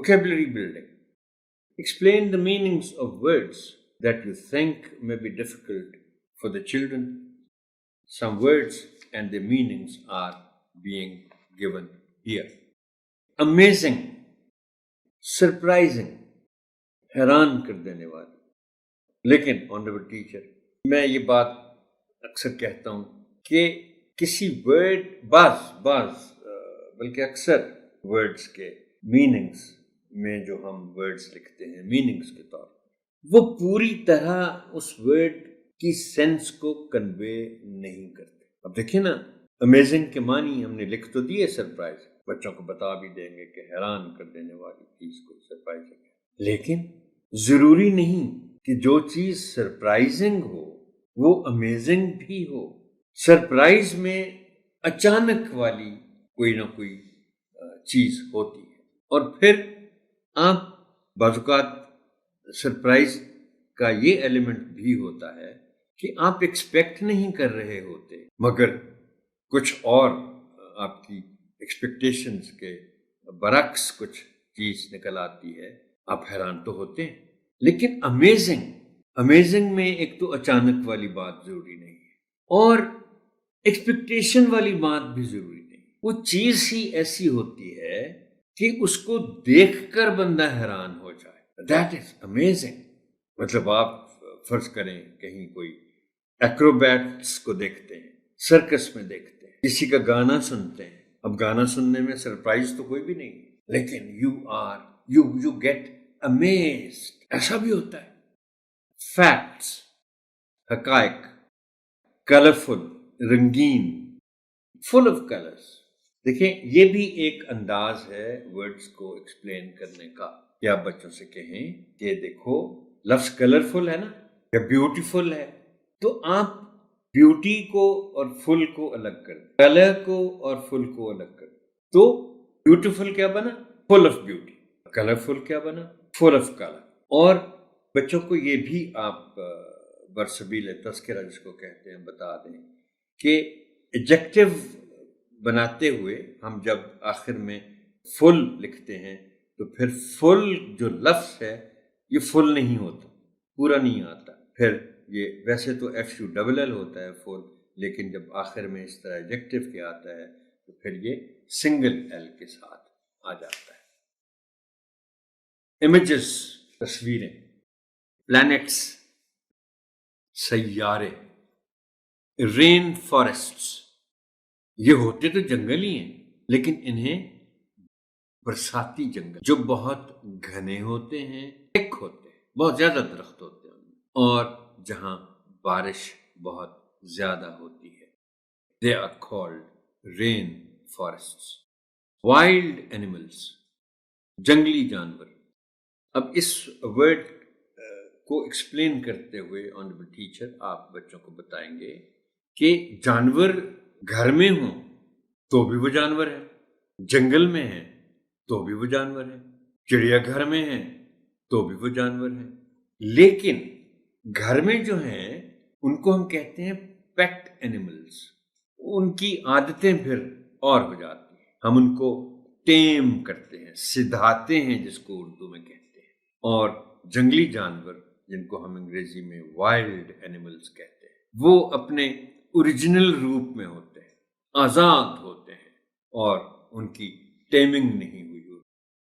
vocabulary building. Explain the meanings of words that you think may be difficult for the children. Some words and their meanings are being given here. Amazing, surprising, حیران کر دینے والی. لیکن honourable teacher, میں یہ بات اکثر کہتا ہوں کہ کسی ورڈ بلکہ اکثر ورڈز کے میننگز میں جو ہم ورڈز لکھتے ہیں میننگز کے طور پر، وہ پوری طرح اس ورڈ کی سینس کو کنوے نہیں کرتے. اب دیکھیں نا، امیزنگ کے معنی ہم نے لکھ تو دیے، سرپرائز بچوں کو بتا بھی دیں گے کہ حیران کر دینے والی چیز کو سرپرائزنگ ہے. لیکن ضروری نہیں کہ جو چیز سرپرائزنگ ہو وہ امیزنگ بھی ہو. سرپرائز میں اچانک والی کوئی نہ کوئی چیز ہوتی ہے، اور پھر آپ بعض اوقات سرپرائز کا یہ ایلیمنٹ بھی ہوتا ہے کہ آپ ایکسپیکٹ نہیں کر رہے ہوتے، مگر کچھ اور آپ کی ایکسپیکٹیشنز کے برعکس کچھ چیز نکل آتی ہے، آپ حیران تو ہوتے ہیں. لیکن امیزنگ میں ایک تو اچانک والی بات ضروری نہیں ہے، اور ایکسپیکٹیشن والی بات بھی ضروری نہیں. وہ چیز ہی ایسی ہوتی ہے کہ اس کو دیکھ کر بندہ حیران ہو جائے. That is amazing. مطلب آپ فرض کریں کہیں کوئی ایکروبیٹس کو دیکھتے ہیں، سرکس میں دیکھتے ہیں، کسی کا گانا سنتے ہیں. اب گانا سننے میں سرپرائز تو کوئی بھی نہیں، لیکن یو گیٹ امیزڈ. ایسا بھی ہوتا ہے. فیکٹس، حقائق، کلرفل، رنگین، فل آف کلرز. دیکھیں یہ بھی ایک انداز ہے ورڈز کو ایکسپلین کرنے کا، کہ آپ بچوں سے کہیں کہ دیکھو لفظ کلرفل ہے نا یا بیوٹیفل ہے، تو آپ بیوٹی کو اور فل کو الگ کر دیں، کلر کو اور فل کو الگ کر دیں. تو بیوٹیفل کیا بنا؟ Full of beauty. کلرفل کیا بنا؟ Full of colour. اور بچوں کو یہ بھی آپ برسبیل تذکرہ جس کو کہتے ہیں بتا دیں کہ ایڈجیکٹو بناتے ہوئے ہم جب آخر میں فل لکھتے ہیں تو پھر فل جو لفظ ہے یہ فل نہیں ہوتا، پورا نہیں آتا. پھر یہ ویسے تو FULL ہوتا ہے فل، لیکن جب آخر میں اس طرح ایڈجیکٹو کے آتا ہے تو پھر یہ سنگل ایل کے ساتھ آ جاتا ہے. امیجز، تصویریں، پلانٹس، سیارے، رین فارسٹس، یہ ہوتے تو جنگل ہی ہیں، لیکن انہیں برساتی جنگل جو بہت گھنے ہوتے ہیں، ایک ہوتے ہیں، بہت زیادہ درخت ہوتے ہیں، اور جہاں بارش بہت زیادہ ہوتی ہے. they are called rain forests. wild animals، جنگلی جانور. اب اس ورڈ کو ایکسپلین کرتے ہوئے آنریبل ٹیچر آپ بچوں کو بتائیں گے کہ جانور گھر میں ہوں تو بھی وہ جانور ہے، جنگل میں ہیں تو بھی وہ جانور ہے، چڑیا گھر میں ہیں تو بھی وہ جانور ہے. لیکن گھر میں جو ہیں ان کو ہم کہتے ہیں پیٹ اینیملز. ان کی عادتیں پھر اور ہو جاتی ہیں، ہم ان کو ٹیم کرتے ہیں، سدھاتے ہیں جس کو اردو میں کہتے ہیں. اور جنگلی جانور جن کو ہم انگریزی میں وائلڈ اینیملز کہتے ہیں، وہ اپنے اوریجنل روپ میں ہوتے ہیں، آزاد ہوتے ہیں، اور ان کی ٹیمنگ نہیں